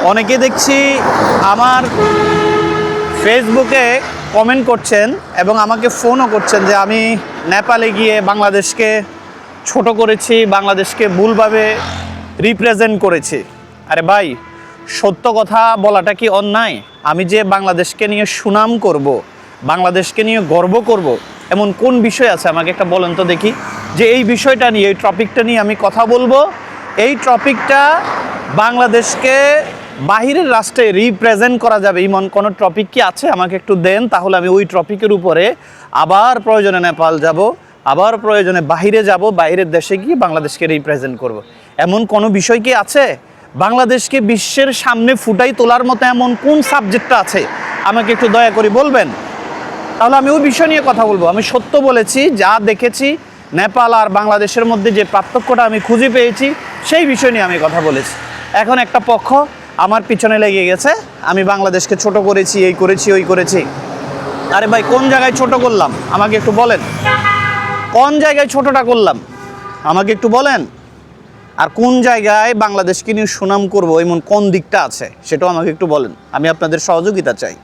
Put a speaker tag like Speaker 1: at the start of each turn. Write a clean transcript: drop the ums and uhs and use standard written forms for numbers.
Speaker 1: অনেকে দেখছি আমার ফেসবুকে কমেন্ট করছেন এবং আমাকে ফোনও করছেন যে আমি নেপালে গিয়ে বাংলাদেশকে ছোট করেছি, বাংলাদেশকে ভুলভাবে রিপ্রেজেন্ট করেছি। আরে ভাই, সত্য কথা বলাটা কি অন্যায়? আমি যে বাংলাদেশকে নিয়ে সুনাম করব, বাংলাদেশকে নিয়ে গর্ব করব, এমন কোন বিষয় আছে আমাকে একটা বলেন তো দেখি, যে এই বিষয়টা নিয়ে, এই টপিকটা নিয়ে আমি কথা বলবো। এই টপিকটা বাংলাদেশকে বাহিরের রাষ্ট্রে রিপ্রেজেন্ট করা যাবে এমন কোনো টপিক কি আছে? আমাকে একটু দেন, তাহলে আমি ওই টপিকের উপরে আবার প্রয়োজনে নেপাল যাব, আবার প্রয়োজনে বাহিরে যাব, বাইরের দেশে গিয়ে বাংলাদেশকে রিপ্রেজেন্ট করব। এমন কোনো বিষয় কি আছে? বাংলাদেশকে বিশ্বের সামনে ফুটাই তোলার মতো এমন কোন সাবজেক্টটা আছে? আমাকে একটু দয়া করে বলবেন, তাহলে আমি ওই বিষয় নিয়ে কথা বলবো। আমি সত্য বলেছি, যা দেখেছি নেপাল আর বাংলাদেশের মধ্যে যে পার্থক্যটা আমি খুঁজে পেয়েছি সেই বিষয় নিয়ে আমি কথা বলেছি। এখন একটা পক্ষ আমার পিছনে লেগে গেছে, আমি বাংলাদেশকে ছোট করেছি, এই করেছি, ওই করেছি। আরে ভাই, কোন জায়গায় ছোট করলাম আমাকে একটু বলেন? কোন জায়গায় ছোটটা করলাম আমাকে একটু বলেন? আর কোন জায়গায় বাংলাদেশকে নিয়ে সুনাম করবো এমন কোন দিকটা আছে সেটাও আমাকে একটু বলেন। আমি আপনাদের সহযোগিতা চাই।